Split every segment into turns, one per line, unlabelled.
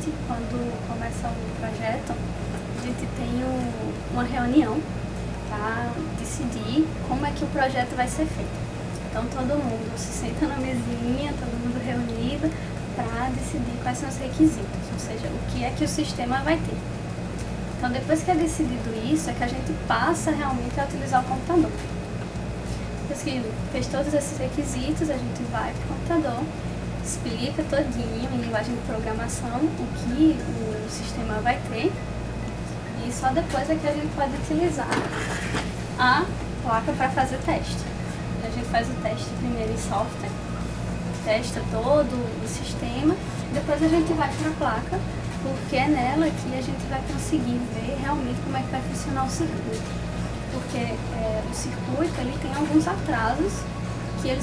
normalmente, quando começa um projeto, a gente tem uma reunião para decidir como é que o projeto vai ser feito. Então todo mundo se senta na mesinha, todo mundo reunido para decidir quais são os requisitos, ou seja, o que é que o sistema vai ter. Então depois que é decidido isso, é que a gente passa realmente a utilizar o computador. Depois que fez todos esses requisitos, a gente vai para o computador, explica todinho em linguagem de programação o que o sistema vai ter, e só depois é que a gente pode utilizar a placa para fazer teste. A gente faz o teste primeiro em software, testa todo o sistema, depois a gente vai para a placa, porque é nela que a gente vai conseguir ver realmente como é que vai funcionar o circuito. Porque o circuito ele tem alguns atrasos que ele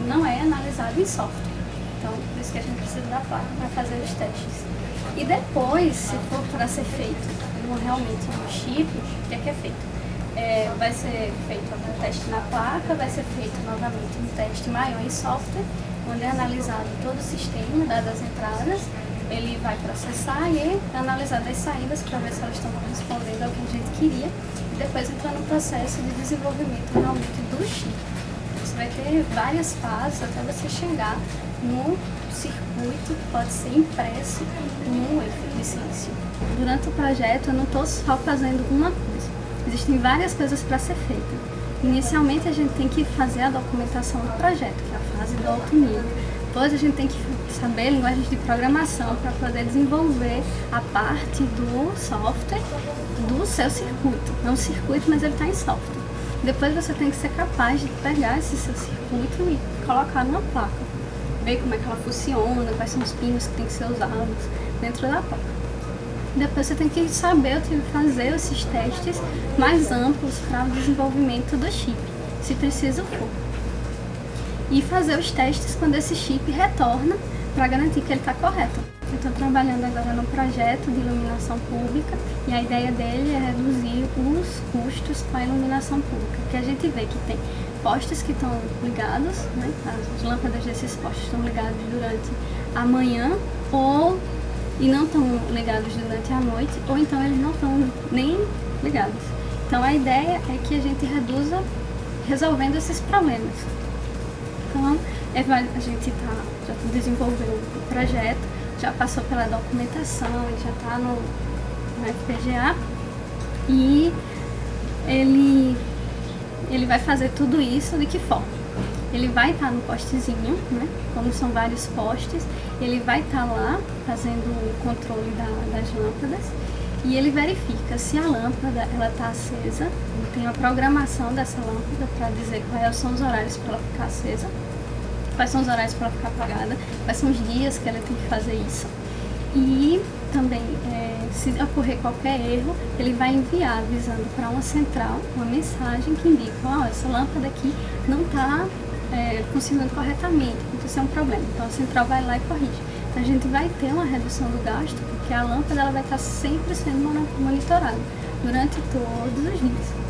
não é analisado em software. Então, por isso que a gente precisa da placa para fazer os testes. E depois, se for para ser feito realmente no chip, o que é feito? Vai ser feito um teste na placa, vai ser feito novamente um teste maior em software, onde é analisado todo o sistema, dadas as entradas, ele vai processar e é analisado as saídas para ver se elas estão correspondendo ao que a gente queria, e depois entrar no processo de desenvolvimento realmente do chip. Você vai ter várias fases até você chegar no circuito que pode ser impresso no wafer de silício. Durante o projeto eu não estou só fazendo uma coisa, existem várias coisas para ser feita. Inicialmente a gente tem que fazer a documentação do projeto, que é a fase do alto nível. Depois a gente tem que saber linguagens de programação para poder desenvolver a parte do software do seu circuito. É um circuito, mas ele está em software. Depois você tem que ser capaz de pegar esse seu circuito e colocar numa placa. Ver como é que ela funciona, quais são os pinos que tem que ser usados dentro da placa. Depois você tem que saber fazer esses testes mais amplos para o desenvolvimento do chip, se preciso for. E fazer os testes quando esse chip retorna para garantir que ele está correto. Eu estou trabalhando agora no projeto de iluminação pública e a ideia dele é reduzir os custos com a iluminação pública, porque a gente vê que tem postes que estão ligados, né? As lâmpadas desses postes estão ligados durante a manhã e não estão ligados durante a noite, ou então eles não estão nem ligados. Então a ideia é que a gente reduza resolvendo esses problemas. Então a gente já desenvolveu o projeto, já passou pela documentação, já está no FPGA e ele vai fazer tudo isso de que forma? Ele vai estar no postezinho, né? Como são vários postes, ele vai estar lá fazendo o controle das lâmpadas e ele verifica se a lâmpada está acesa, ele tem a programação dessa lâmpada para dizer quais são os horários para ela ficar acesa, quais são os horários para ela ficar apagada, quais são os dias que ela tem que fazer isso. E também, se ocorrer qualquer erro, ele vai enviar avisando para uma central uma mensagem que indica: essa lâmpada aqui não está funcionando corretamente, aconteceu um problema. Então a central vai lá e corrige. Então a gente vai ter uma redução do gasto, porque a lâmpada ela vai estar sempre sendo monitorada durante todos os dias.